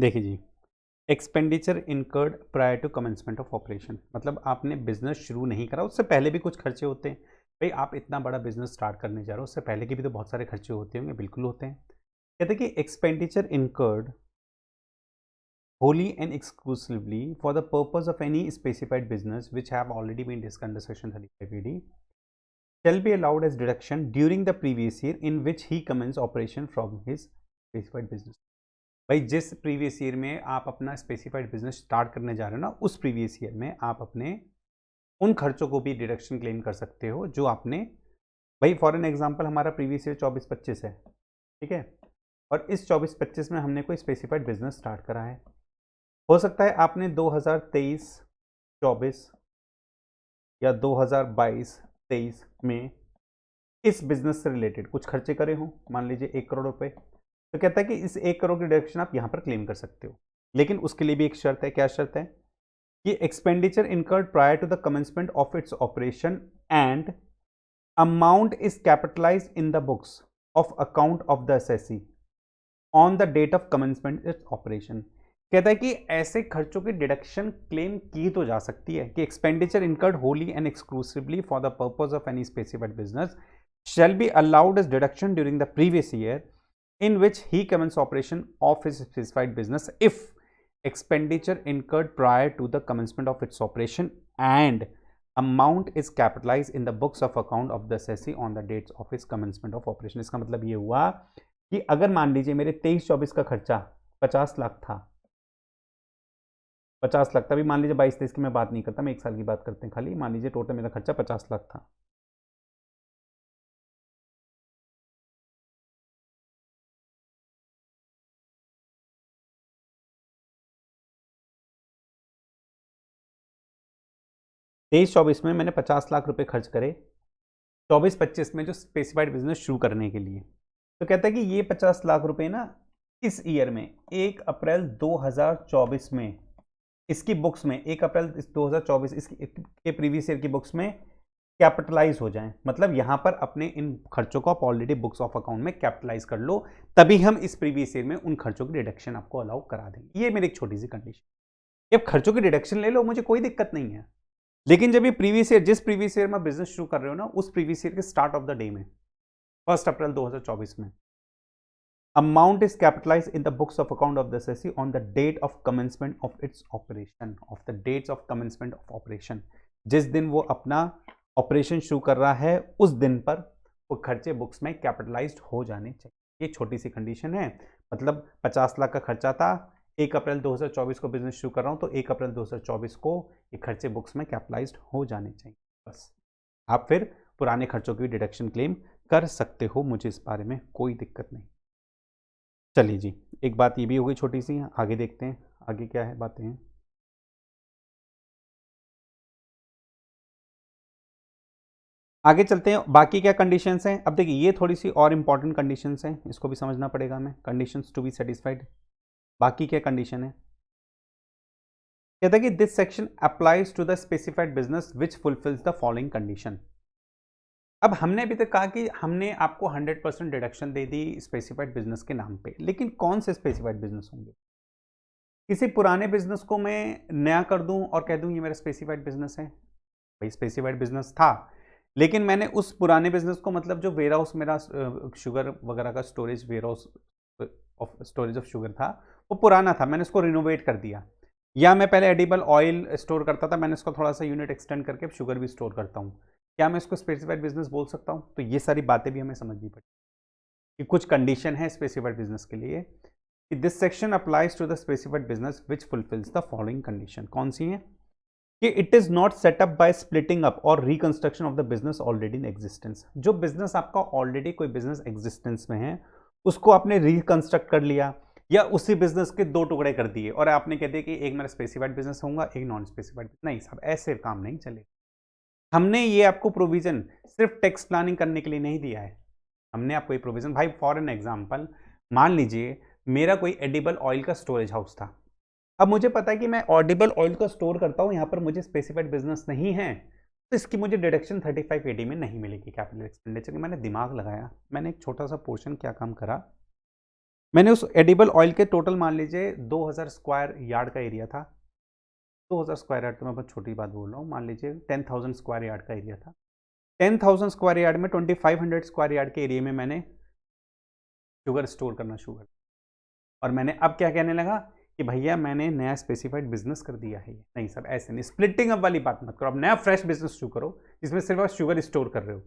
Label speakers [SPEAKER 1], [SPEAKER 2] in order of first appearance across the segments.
[SPEAKER 1] देखिए जी, expenditure incurred prior to commencement of operation, मतलब आपने बिजनेस शुरू नहीं करा, उससे पहले भी कुछ खर्चे होते हैं। भाई आप इतना बड़ा बिजनेस स्टार्ट करने जा रहे हो, उससे पहले के भी तो बहुत सारे खर्चे होते होंगे, बिल्कुल होते हैं। कहते हैं कि expenditure incurred wholly and exclusively for the purpose of any specified business which have already been discussed under section 35 AD shall be allowed as deduction during the previous year in which he commenced operation from his specified business। भाई जिस previous year में आप अपना specified business start करने जा रहे हो ना, उस प्रीवियस ईयर में आप अपने उन खर्चों को भी डिडक्शन क्लेम कर सकते हो जो आपने, भाई फॉर एन एग्जांपल हमारा प्रीवियस ईयर 24-25 है, ठीक है, और इस 24-25 में हमने कोई स्पेसिफाइड बिजनेस स्टार्ट करा है। हो सकता है आपने 2023-24 या 2022-23 में इस बिजनेस से रिलेटेड कुछ खर्चे करे हों, मान लीजिए 1 करोड़ रुपए, तो कहता है कि इस 1 करोड़ की डिडक्शन आप यहां पर क्लेम कर सकते हो। लेकिन उसके लिए भी एक शर्त है। क्या शर्त है? कि expenditure incurred prior to the commencement of its operation and amount is capitalized in the books of account of the assessee on the date of commencement its operation. कहता है कि ऐसे खर्चों की डिडक्शन क्लेम की तो जा सकती है कि expenditure incurred Holi and exclusively for the purpose of any specified business shall be allowed as deduction during the previous year in which he commenced operation of his specified business if expenditure incurred prior to the commencement of its operation and amount is capitalized in the books of account of the assessee on the dates of his commencement of operation। इसका मतलब ये हुआ कि अगर मान लीजिए मेरे 23-24 का खर्चा 50 लाख था, 50 लाख था, अभी मान लीजिए 22-23 की मैं बात नहीं करता, मैं 1 साल की बात करते हैं खाली, मान लीजिए टोटल मेरा खर्चा 50 लाख था। तेईस चौबीस में मैंने 50 लाख रुपए खर्च करे 24-25 में जो स्पेसिफाइड बिजनेस शुरू करने के लिए। तो कहता है कि ये 50 लाख रुपए ना इस ईयर में 1 अप्रैल 2024 में इसकी बुक्स में 1 अप्रैल 2024 इसके प्रीवियस ईयर की बुक्स में कैपिटलाइज हो जाएं। मतलब यहां पर अपने इन खर्चों को आप ऑलरेडी बुक्स ऑफ अकाउंट में कैपिटलाइज कर लो, तभी हम इस प्रीवियस ईयर में उन खर्चों की डिडक्शन आपको अलाउ करा देंगे। ये मेरी एक छोटी सी कंडीशन। अब खर्चों की डिडक्शन ले लो, मुझे कोई दिक्कत नहीं है, लेकिन जब ये प्रीवियस ईयर, जिस प्रीवियस ईयर में बिजनेस शुरू कर रहे हो ना, उस प्रीवियस ईयर के स्टार्ट ऑफ द डे में 1 अप्रैल 2024 में amount is capitalize in the books of account of the assessee on the date of commencement of its operation, of the dates of commencement of operation. जिस दिन वो अपना operation शुरू कर रहा है उस दिन पर वो खर्चे बुक्स में कैपिटलाइज्ड हो जाने चाहिए। ये छोटी सी कंडीशन है। मतलब 50 लाख का खर्चा था, 1 अप्रैल 2024 को बिजनेस शुरू कर रहा हूं, तो 1 अप्रैल 2024 को ये खर्चे बुक्स में कैपिटलाइज्ड हो जाने चाहिए। बस आप फिर पुराने खर्चों की डिडक्शन क्लेम कर सकते हो, मुझे इस बारे में कोई दिक्कत नहीं। चलिए जी, एक बात ये भी हो गई छोटी सी, आगे देखते हैं आगे क्या है बातें हैं। आगे चलते हैं, बाकी क्या कंडीशंस हैं। अब देखिए ये थोड़ी सी और इंपॉर्टेंट कंडीशंस हैं, इसको भी समझना पड़ेगा हमें। कंडीशंस टू बी सेटिस्फाइड, बाकी क्या कंडीशन है। कहता है कि this section applies to the specified business which fulfils the following condition. अब हमने अभी तक कहा कि हमने आपको 100% डिडक्शन दे दी स्पेसिफाइड बिजनेस के नाम पे, लेकिन कौन से स्पेसिफाइड बिजनेस होंगे? किसी पुराने बिजनेस को मैं नया कर दूं और कह दूं ये मेरा स्पेसिफाइड बिजनेस है। भाई स्पेसिफाइड बिजनेस था, लेकिन मैंने उस पुराने बिजनेस को, मतलब जो वेयर हाउस मेरा शुगर वगैरह का storage, warehouse of storage of sugar था, वो पुराना था, मैंने उसको रिनोवेट कर दिया। या मैं पहले एडिबल ऑयल स्टोर करता था, मैंने इसको थोड़ा सा यूनिट एक्सटेंड करके शुगर भी स्टोर करता हूँ। क्या मैं इसको स्पेसिफाइड बिजनेस बोल सकता हूँ? तो ये सारी बातें भी हमें समझनी पड़ेगी कि कुछ कंडीशन है स्पेसिफाइड बिजनेस के लिए कि this section applies to the specified business which fulfils the following condition. कौन सी है? कि it is not setup by splitting up or reconstruction of the business already in existence. जो बिजनेस आपका ऑलरेडी कोई बिजनेस एग्जिस्टेंस में है उसको आपने रिकंस्ट्रक्ट कर लिया, या उसी बिजनेस के 2 टुकड़े कर दिए और आपने कह दिया कि एक मेरा स्पेसिफाइड बिजनेस होगा, एक नॉन स्पेसिफाइड। नहीं साहब, ऐसे काम नहीं चले। हमने ये आपको प्रोविजन सिर्फ टैक्स प्लानिंग करने के लिए नहीं दिया है। हमने आपको ये प्रोविजन, भाई फॉर एन एग्जांपल मान लीजिए मेरा कोई एडिबल ऑयल का स्टोरेज हाउस था। अब मुझे पता है कि मैं ऑडिबल ऑयल को स्टोर करता हूं, यहां पर मुझे स्पेसिफाइड बिजनेस नहीं है, तो इसकी मुझे डिडक्शन 35 AD में नहीं मिलेगी कैपिटल एक्सपेंडिचर की। मैंने दिमाग लगाया, मैंने एक छोटा सा पोर्शन क्या काम करा, मैंने उस एडिबल ऑयल के टोटल मान लीजिए 2000 स्क्वायर यार्ड का एरिया था। 2000 स्क्वायर यार्ड तो मैं बहुत छोटी बात बोल रहा हूँ, मान लीजिए 10,000 स्क्वायर यार्ड का एरिया था। 10,000 स्क्वायर यार्ड में 2500 स्क्वायर यार्ड के एरिया में मैंने शुगर स्टोर करना शुरू कर, और मैंने अब क्या कहने लगा कि भैया मैंने नया स्पेसिफाइड बिजनेस कर दिया है। नहीं सब ऐसे नहीं, स्प्लिटिंग अप वाली बात मत करो, अब नया फ्रेश बिजनेस शुरू करो जिसमें सिर्फ आप शुगर स्टोर कर रहे हो,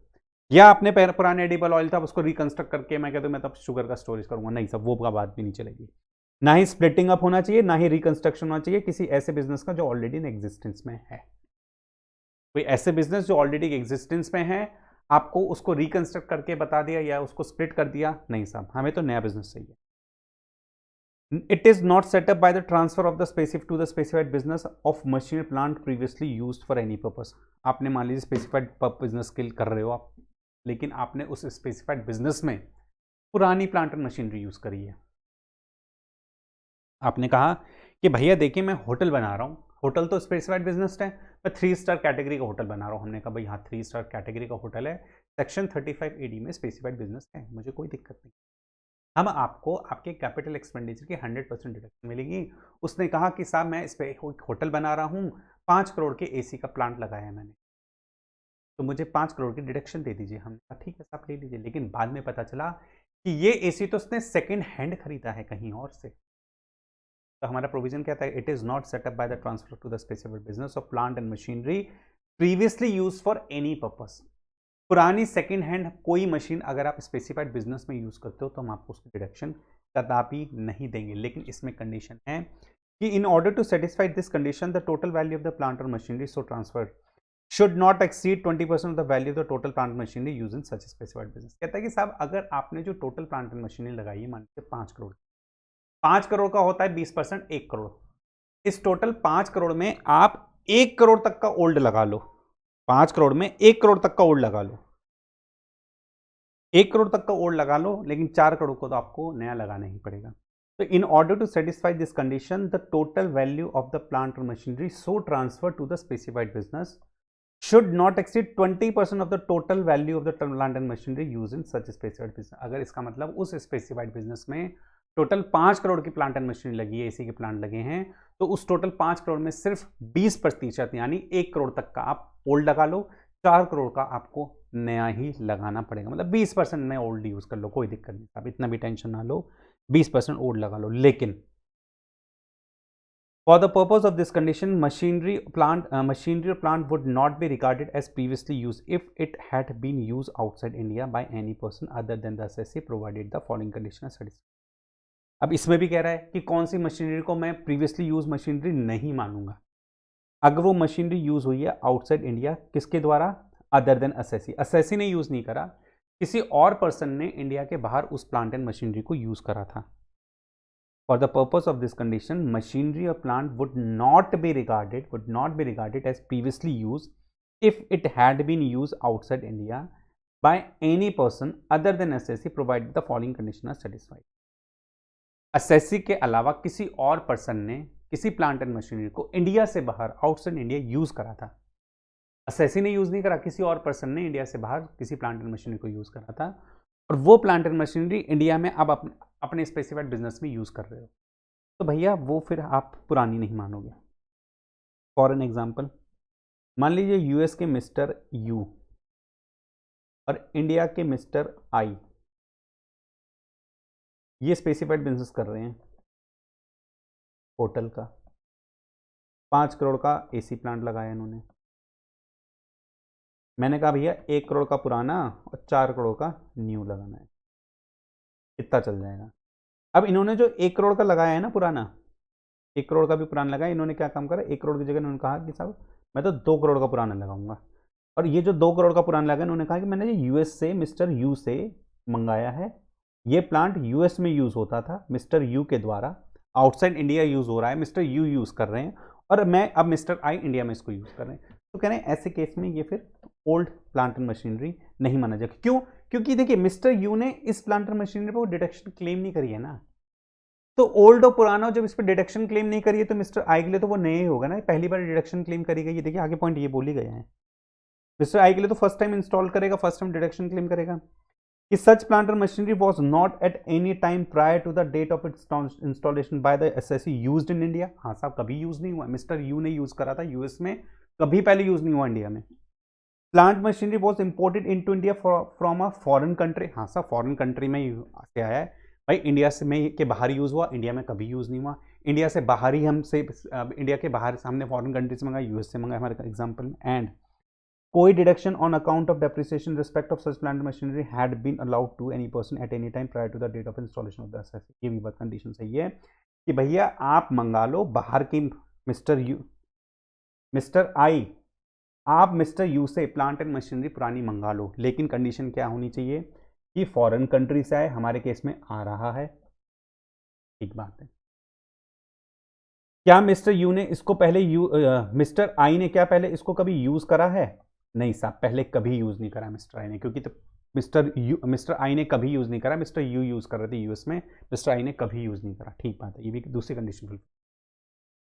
[SPEAKER 1] या आपने पुराने एडिबल ऑयल था उसको रिकंस्ट्रक्ट करके मैं कहता हूँ मैं तब शुगर का स्टोरेज करूंगा। नहीं सब वो का बात भी नहीं चलेगी। ना ही स्प्लिटिंग अप होना चाहिए, ना ही रिकंस्ट्रक्शन होना चाहिए किसी ऐसे बिजनेस का जो ऑलरेडी इन एग्जिस्टेंस में है। कोई ऐसे बिजनेस जो ऑलरेडी एग्जिस्टेंस में है, आपको उसको रिकंस्ट्रक्ट करके बता दिया या उसको स्प्लिट कर दिया, नहीं साहब, हमें तो नया बिजनेस चाहिए। It is not set up by the transfer of the specific to the specified business of machinery plant previously used for any purpose। आपने मान लीजिए स्पेसिफाइड बिजनेस स्किल कर रहे हो आप, लेकिन आपने उस स्पेसिफाइड बिजनेस में पुरानी प्लांट एंड मशीनरी यूज करी है। आपने कहा कि भैया देखिए मैं होटल बना रहा हूँ, होटल तो स्पेसिफाइड बिजनेस है, मैं 3 स्टार कैटेगरी का होटल बना रहा हूँ। हमने कहा भाई हाँ 3 स्टार कैटेगरी का होटल है, सेक्शन 35 AD में स्पेसिफाइड बिजनेस है, मुझे कोई दिक्कत नहीं। हम आपको आपके कैपिटल एक्सपेंडिचर की 100% डिडक्शन मिलेगी। उसने कहा कि साहब मैं इस पे होटल बना रहा हूँ, 5 करोड़ के AC का प्लांट लगाया है मैंने, तो मुझे 5 करोड़ की डिडक्शन दे दीजिए। हमने कहा ठीक है साहब ले लीजिए, लेकिन बाद में पता चला कि ये AC तो उसने सेकेंड हैंड खरीदा है कहीं और से। तो हमारा प्रोविजन क्या था, it is not setup by the transfer to the specific business of plant and machinery previously use for any purpose. पुरानी सेकेंड हैंड कोई मशीन अगर आप स्पेसिफाइड बिजनेस में यूज करते हो तो हम आपको उसकी डिडक्शन कदापि नहीं देंगे। लेकिन इसमें कंडीशन है कि in order to satisfy this condition the total value of the plant और machinery so transferred should not exceed 20% of the value of the total plant machinery use in such specified business. कहता है कि साहब अगर आपने जो total plant and machinery लगाई है मान लीजिए 5 करोड़, 5 करोड़ का होता है 20%, 1 करोड़, इस टोटल 5 करोड़ में आप 1 करोड़ तक का ओल्ड लगा लो, 5 करोड़ में 1 करोड़ तक का ओल्ड लगा लो, 1 करोड़ तक का ओल्ड लगा लो, लेकिन 4 करोड़ को तो आपको नया लगाना ही पड़ेगा। तो in order to satisfy this condition the total value of the plant और machinery so transfer to the specified business should not exceed 20% of the total value of the plant and machinery use in such specified business. अगर इसका मतलब उस specified business में total 5 crore की plant and machinery लगी है, AC के plant लगे हैं, तो उस टोटल 5 करोड़ में सिर्फ 20% यानी 1 करोड़ तक का आप ओल्ड लगा लो, 4 करोड़ का आपको नया ही लगाना पड़ेगा। मतलब 20% नया ओल्ड यूज कर लो, कोई दिक्कत नहीं, आप इतना भी टेंशन ना लो, 20% ओल्ड लगा लो। लेकिन for the purpose of this condition machinery or plant would not be regarded as previously used if it had been used outside India by any person other than the assessee provided the following condition are satisfied। अब इसमें भी कह रहा है कि कौन सी machinery को मैं प्रीवियसली यूज मशीनरी नहीं मानूंगा अगर वो मशीनरी यूज हुई है आउटसाइड इंडिया, किसके द्वारा, अदर देन असेसी। असेसी ने यूज नहीं करा, किसी और पर्सन ने इंडिया के बाहर उस प्लांट एंड मशीनरी को यूज करा था। For the purpose of this condition machinery और plant would not be regarded as previously use if it had been use outside India by any person other than assessee provided the following condition are satisfied. Assessee के अलावा किसी और person ने किसी plant and machinery को India से बाहर outside India use करा था। असेसी ने यूज नहीं करा, किसी और पर्सन ने इंडिया से बाहर किसी प्लांट एंड मशीनरी को यूज करा था, और वो प्लांट एंड मशीनरी इंडिया में अब अपने स्पेसिफाइड बिजनेस में यूज कर रहे हो, तो भैया वो फिर आप पुरानी नहीं मानोगे। फॉर एन एग्जाम्पल, मान लीजिए यूएस के मिस्टर यू और इंडिया के मिस्टर आई ये स्पेसिफाइड बिजनेस कर रहे हैं होटल का, 5 करोड़ का AC प्लांट लगाया इन्होंने। मैंने कहा भैया 1 करोड़ का पुराना और 4 करोड़ का न्यू लगाना है, इतना चल जाएगा। अब इन्होंने जो 1 करोड़ का लगाया है ना पुराना, 1 करोड़ का भी पुराना लगाया, इन्होंने क्या काम करा, 1 करोड़ की जगह इन्होंने कहा कि साहब मैं तो 2 करोड़ का पुराना लगाऊंगा। और ये जो 2 करोड़ का पुराना लगा, इन्होंने कहा कि मैंने US से मिस्टर यू से मंगाया है, ये प्लांट US में यूज होता था मिस्टर यू के द्वारा, आउटसाइड इंडिया यूज हो रहा है, मिस्टर यू यूज कर रहे हैं, और मैं अब मिस्टर आई इंडिया में इसको यूज कर रहे हैं। तो कह रहे हैं ऐसे केस में ये फिर ओल्ड प्लांट एंड मशीनरी नहीं माना जाएगा। क्यों? क्योंकि देखिए मिस्टर यू ने इस प्लांट एंड मशीनरी पर डिडक्शन क्लेम नहीं करी है ना, तो ओल्ड और पुराना जब इस पर डिडक्शन क्लेम नहीं करी है तो मिस्टर आई के लिए तो वो नए ही होगा ना, पहली बार डिडक्शन क्लेम करी गई है। देखिए आगे पॉइंट ये बोली गए हैं, मिस्टर आई के लिए तो फर्स्ट टाइम इंस्टॉल करेगा, फर्स्ट टाइम डिडक्शन क्लेम करेगा। कि सच प्लांट और machinery was not at any time prior to the date of its installation by the assessee used in India. हाँ साहब, कभी यूज नहीं हुआ, मिस्टर यू ने यूज करा था यूएस में, कभी पहले यूज नहीं हुआ इंडिया में। Plant machinery was imported in to India from a foreign country. हाँ साहब, फॉरेन कंट्री में से आया है भाई, इंडिया से में के बाहर यूज हुआ, इंडिया में कभी यूज नहीं हुआ। इंडिया से बाहर ही हमसे, इंडिया के बाहर हमने फॉरेन कंट्री से मंगा, यूएस से मंगा हमारे एग्जाम्पल में। एंड कोई deduction on account of depreciation respect of such plant machinery had been allowed to any person at any time prior to the date of installation of the assessee. ये भी बात condition सही है कि भैया आप मंगा लो बाहर की, मिस्टर आई, आप मिस्टर यू से प्लांट एंड मशीनरी पुरानी मंगा लो, लेकिन कंडीशन क्या होनी चाहिए कि फॉरेन कंट्री से आए, हमारे केस में आ रहा है। ठीक बात है। क्या मिस्टर यू ने इसको पहले मिस्टर आई ने क्या पहले इसको कभी यूज करा है? नहीं साहब, पहले कभी यूज नहीं करा मिस्टर आई ने, क्योंकि तो मिस्टर आई ने कभी यूज नहीं करा, मिस्टर यू यूज कर रहे थे यूएस में, मिस्टर आई ने कभी यूज नहीं करा। ठीक बात है, ये भी दूसरी कंडीशन।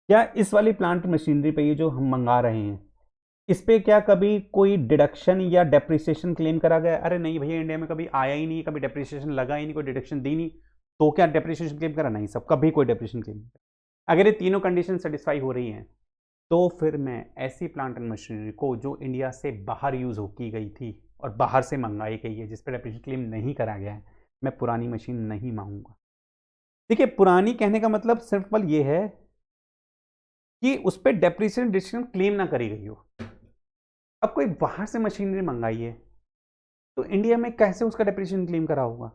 [SPEAKER 1] क्या इस वाली प्लांट मशीनरी पे ये जो हम मंगा रहे हैं, इस पे क्या कभी कोई डिडक्शन या डेप्रिसिएशन क्लेम करा गया? अरे नहीं भैया, इंडिया में कभी आया ही नहीं, कभी डेप्रिसिएशन लगा ही नहीं, कोई डिडक्शन दी नहीं, तो क्या डेप्रिसिएशन क्लेम करा? नहीं सब, कभी कोई डेप्रिसिएशन क्लेम नहीं करा। अगर ये तीनों कंडीशन सेटिस्फाई हो रही हैं, तो फिर मैं ऐसी प्लांट एंड मशीनरी को जो इंडिया से बाहर यूज हो की गई थी और बाहर से मंगाई गई है, जिस पर डेप्रिसिएशन क्लेम नहीं करा गया है, मैं पुरानी मशीन नहीं मांगूंगा। देखिए, पुरानी कहने का मतलब सिंपल ये है कि उस पर डेप्रिसिएशन क्लेम ना करी गई हो। अब कोई बाहर से मशीनरी मंगाई है तो इंडिया में कैसे उसका डेप्रिसिएशन क्लेम करा होगा?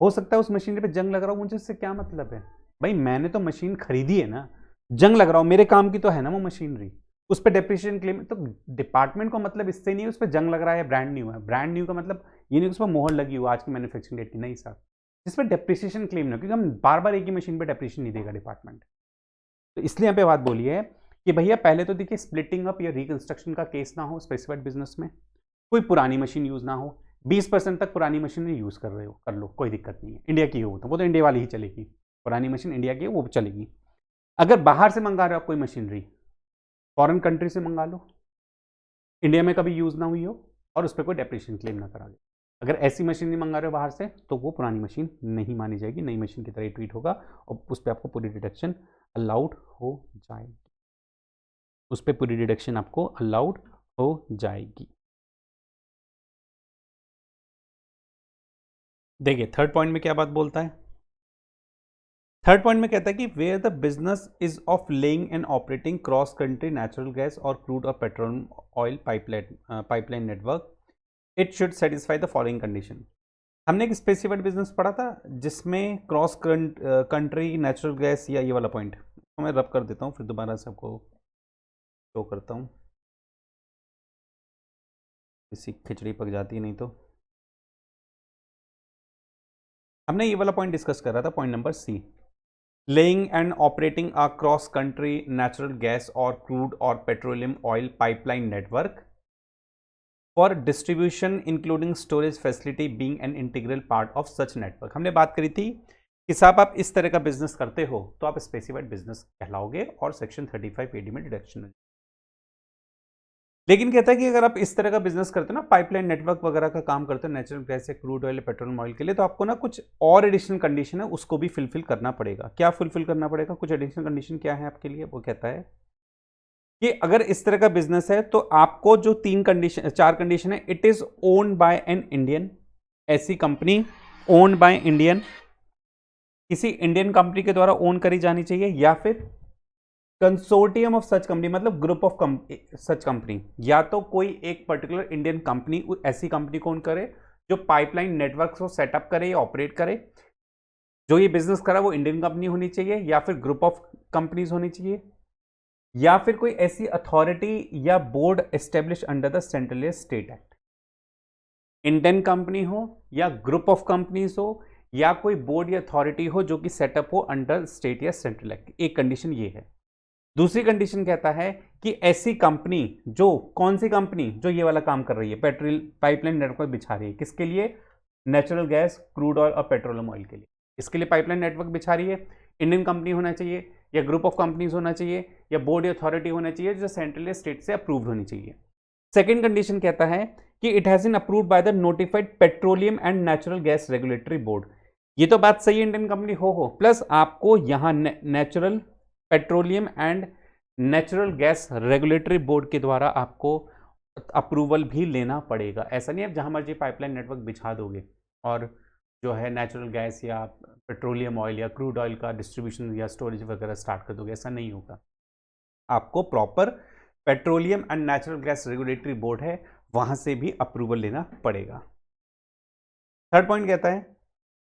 [SPEAKER 1] हो सकता है उस मशीनरी पे जंग लग रहा हो, मुझे इससे क्या मतलब है भाई? मैंने तो मशीन खरीदी है ना, जंग लग रहा हो, मेरे काम की तो है ना वो मशीनरी, उस पर डेप्रिसिएशन क्लेम। तो डिपार्टमेंट को मतलब इससे नहीं है उस पर जंग लग रहा है, ब्रांड न्यू है। ब्रांड न्यू का मतलब ये नहीं उस पर मोहर लगी हो आज की मैन्युफैक्चरिंग डेट की, नहीं सर, जिस पर डेप्रिसिएशन क्लेम ना, क्योंकि हम बार बार एक ही मशीन पर डेप्रिसिएशन नहीं देगा डिपार्टमेंट। तो इसलिए यहाँ पे बात बोली है कि भैया पहले तो देखिए, स्प्लिटिंग अप या रिकंस्ट्रक्शन का केस ना हो स्पेसिफाइड बिजनेस में, कोई पुरानी मशीन यूज ना हो, 20% तक पुरानी मशीनरी यूज कर रहे हो, कर लो, कोई दिक्कत नहीं है। इंडिया की हो तो वो तो इंडिया वाली ही चलेगी, पुरानी मशीन इंडिया की है वो चलेगी। अगर बाहर से मंगा रहे हो कोई मशीनरी, फॉरेन कंट्री से मंगा लो, इंडिया में कभी यूज ना हुई हो और उस पर कोई डेप्रिसिएशन क्लेम ना करा दे। अगर ऐसी मशीनरी मंगा रहे हो बाहर से, तो वो पुरानी मशीन नहीं मानी जाएगी, नई मशीन की तरह ट्रीट होगा और उस पर आपको पूरी डिडक्शन अलाउड हो जाएगी, उस पर पूरी डिडक्शन आपको अलाउड हो जाएगी। देखिए थर्ड पॉइंट में क्या बात बोलता है? थर्ड पॉइंट में कहता है कि where the business is of laying and operating cross country natural gas और क्रूड और petrol oil pipeline network, it should satisfy the following condition. हमने एक स्पेसिफाइड बिजनेस पढ़ा था जिसमें क्रॉस कंट्री नेचुरल गैस, या ये वाला पॉइंट तो मैं रब कर देता हूँ, फिर दोबारा से आपको शो करता हूँ, इसी खिचड़ी पक जाती है नहीं तो। हमने ये वाला पॉइंट डिस्कस कर रहा था, point number C, laying and operating a cross country natural gas और क्रूड और petroleum oil pipeline network for distribution including storage facility being an integral part of such network. हमने बात करी थी कि साहब आप इस तरह का बिजनेस करते हो तो आप स्पेसिफाइड बिजनेस कहलाओगे और सेक्शन 35 एडी में डिडक्शन। लेकिन कहता है कि अगर आप इस तरह का बिजनेस करते हो ना, पाइपलाइन नेटवर्क वगैरह का काम करते हो नेचुरल गैस या क्रूड ऑयल पेट्रोल ऑयल के लिए, तो आपको ना कुछ और एडिशनल कंडीशन है उसको भी फुलफिल करना पड़ेगा। क्या फुलफिल करना पड़ेगा? कुछ एडिशनल कंडीशन क्या है आपके लिए? वो कहता है कि अगर इस तरह का बिजनेस है तो आपको जो चार कंडीशन है, it is owned by an Indian, ऐसी कंपनी ओन्ड बाय इंडियन, किसी इंडियन कंपनी के द्वारा ओन करी जानी चाहिए, या फिर कंसोर्टियम ऑफ सच कंपनी, मतलब ग्रुप ऑफ सच कंपनी, या तो कोई एक पर्टिकुलर इंडियन कंपनी ऐसी कंपनी को ओन करे जो पाइपलाइन नेटवर्क को सेटअप करे या ऑपरेट करे, जो ये बिजनेस करा वो इंडियन कंपनी होनी चाहिए, या फिर ग्रुप ऑफ कंपनीज होनी चाहिए, या फिर कोई ऐसी अथॉरिटी या board establish under the central state act. Indian company हो या ग्रुप ऑफ कंपनीज हो या कोई बोर्ड या अथॉरिटी हो जो कि सेटअप हो अंडर स्टेट या सेंट्रल एक्ट, एक कंडीशन ये है। दूसरी कंडीशन कहता है कि ऐसी कंपनी, जो कौन सी कंपनी, जो ये वाला काम कर रही है, पेट्रोल पाइपलाइन नेटवर्क बिछा रही है, किसके लिए? नेचुरल गैस, क्रूड ऑयल और पेट्रोलियम ऑयल के लिए। इसके लिए पाइपलाइन नेटवर्क बिछा रही है, इंडियन कंपनी होना चाहिए या ग्रुप ऑफ कंपनीज होना चाहिए या बोर्ड या अथॉरिटी होना चाहिए जो सेंट्रल या स्टेट से अप्रूव्ड होनी चाहिए। सेकेंड कंडीशन कहता है कि it has been approved by the notified petroleum and natural gas regulatory board. ये तो बात सही है, इंडियन कंपनी हो प्लस आपको यहां natural petroleum and natural gas regulatory board के द्वारा आपको अप्रूवल भी लेना पड़ेगा। ऐसा नहीं है जहां मर्जी पाइपलाइन नेटवर्क बिछा दोगे और जो है नेचुरल गैस या पेट्रोलियम ऑयल या क्रूड ऑयल का डिस्ट्रीब्यूशन या स्टोरेज वगैरह स्टार्ट कर दोगे, ऐसा नहीं होगा। आपको proper petroleum and natural gas regulatory board है, वहां से भी अप्रूवल लेना पड़ेगा। थर्ड पॉइंट कहता है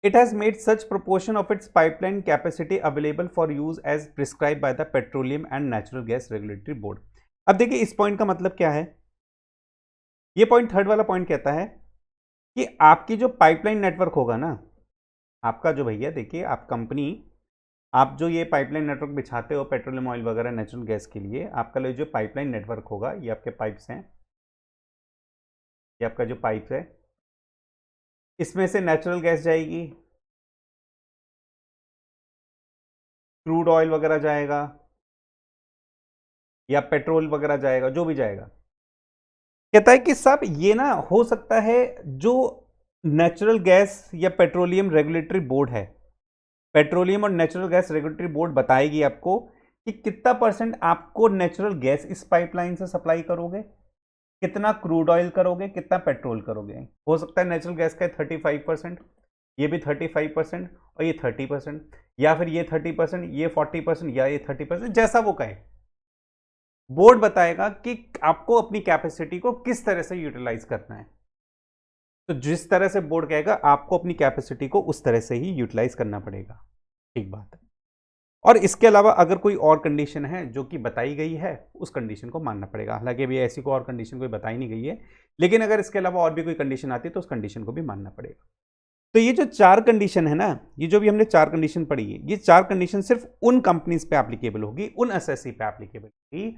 [SPEAKER 1] it has made such proportion of its pipeline capacity available for use as prescribe by the petroleum and natural gas regulatory board. अब देखिए इस पॉइंट का मतलब क्या है। ये पॉइंट थर्ड वाला पॉइंट कहता है कि आपकी जो पाइपलाइन नेटवर्क होगा ना, आपका जो भैया देखिए आप कंपनी, आप जो ये पाइपलाइन नेटवर्क बिछाते हो पेट्रोलियम ऑयल वगैरह नेचुरल गैस के लिए, आपका जो पाइपलाइन नेटवर्क होगा, ये आपके पाइप्स हैं, ये आपका जो पाइप है, इसमें से नेचुरल गैस जाएगी, क्रूड ऑयल वगैरह जाएगा या पेट्रोल वगैरह जाएगा, जो भी जाएगा। कहता है कि सब ये ना हो सकता है जो नेचुरल गैस या पेट्रोलियम रेगुलेटरी बोर्ड है, पेट्रोलियम और नेचुरल गैस रेगुलेटरी बोर्ड बताएगी आपको कि कितना परसेंट आपको नेचुरल गैस इस पाइपलाइन से सप्लाई करोगे, कितना क्रूड ऑयल करोगे, कितना पेट्रोल करोगे। हो सकता है नेचुरल गैस का 35%, ये भी 35% और ये 30%, या फिर ये 30%, ये 40% या ये 30%, जैसा वो कहे। बोर्ड बताएगा कि आपको अपनी कैपेसिटी को किस तरह से यूटिलाइज करना है। तो जिस तरह से बोर्ड कहेगा आपको अपनी कैपेसिटी को उस तरह से ही यूटिलाइज करना पड़ेगा। ठीक बात है। और इसके अलावा अगर कोई और कंडीशन है जो कि बताई गई है, उस कंडीशन को मानना पड़ेगा। हालांकि अभी ऐसी कोई और कंडीशन कोई बताई नहीं गई है, लेकिन अगर इसके अलावा और भी कोई कंडीशन आती है तो उस कंडीशन को भी मानना पड़ेगा। तो ये जो चार कंडीशन है ना, ये जो भी हमने चार कंडीशन पढ़ी है, ये चार कंडीशन सिर्फ उन कंपनीज पे एप्लीकेबल होगी, उन एसएससी पे एप्लीकेबल होगी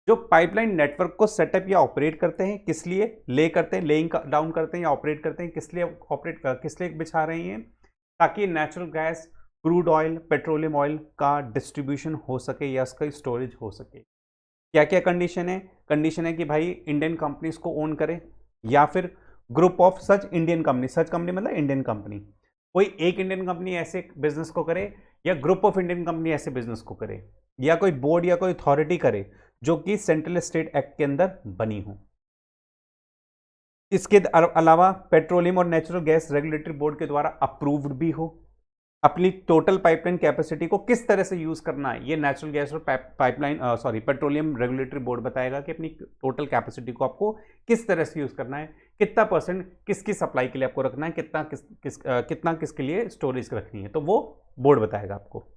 [SPEAKER 1] जो पाइपलाइन नेटवर्क को सेटअप या ऑपरेट करते हैं। किस लिए ले करते हैं, लेइंग डाउन करते हैं या ऑपरेट करते हैं, किस लिए ऑपरेट किस लिए बिछा रहे हैं, ताकि natural gas, crude oil, petroleum oil का डिस्ट्रीब्यूशन हो सके या उसका स्टोरेज हो सके। क्या क्या कंडीशन है? कंडीशन है कि भाई इंडियन कंपनीज को ओन करे या फिर group of such Indian company, such company मतलब इंडियन कंपनी, कोई एक इंडियन कंपनी ऐसे बिजनेस को करे या ग्रुप ऑफ इंडियन कंपनी ऐसे बिजनेस को करे, या कोई बोर्ड या कोई अथॉरिटी करे जो कि सेंट्रल स्टेट एक्ट के अंदर बनी हो। इसके अलावा पेट्रोलियम और नेचुरल गैस रेगुलेटरी बोर्ड के द्वारा अप्रूव्ड भी हो। अपनी टोटल पाइपलाइन कैपेसिटी को किस तरह से यूज करना है, ये नेचुरल गैस और पेट्रोलियम रेगुलेटरी बोर्ड बताएगा कि अपनी टोटल कैपेसिटी को आपको किस तरह से यूज करना है, कितना परसेंट किसकी सप्लाई के लिए आपको रखना है, कितना किसके लिए स्टोरेज रखनी है, तो वो बोर्ड बताएगा आपको।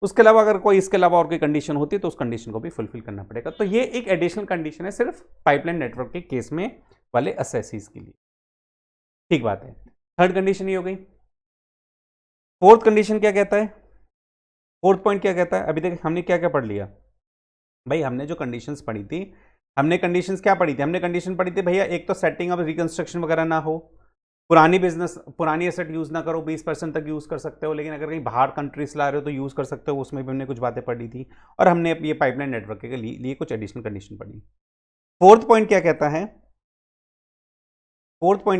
[SPEAKER 1] उसके अलावा अगर कोई इसके अलावा और कोई कंडीशन होती है तो उस कंडीशन को भी फुलफिल करना पड़ेगा। तो ये एक एडिशनल कंडीशन है सिर्फ पाइपलाइन नेटवर्क के केस में वाले एसएससीज के लिए। ठीक बात है। थर्ड कंडीशन ये हो गई। फोर्थ कंडीशन क्या कहता है, फोर्थ पॉइंट क्या कहता है? अभी तक हमने क्या क्या पढ़ लिया भाई? हमने जो कंडीशंस पढ़ी थी, हमने कंडीशंस क्या पढ़ी थी? हमने कंडीशन पढ़ी थी भैया, एक तो सेटिंग ऑफ रिकंस्ट्रक्शन वगैरह ना हो, पुरानी एसेट यूज ना करो, 20% तक यूज कर सकते हो, लेकिन अगर कहीं बाहर कंट्री से ला रहे हो तो यूज कर सकते हो, उसमें भी हमने कुछ बातें पढ़ी थी। और हमने ये पाइपलाइन नेटवर्क के लिए कुछ एडिशनल कंडीशन पढ़ी। फोर्थ पॉइंट क्या कहता है? Fourth point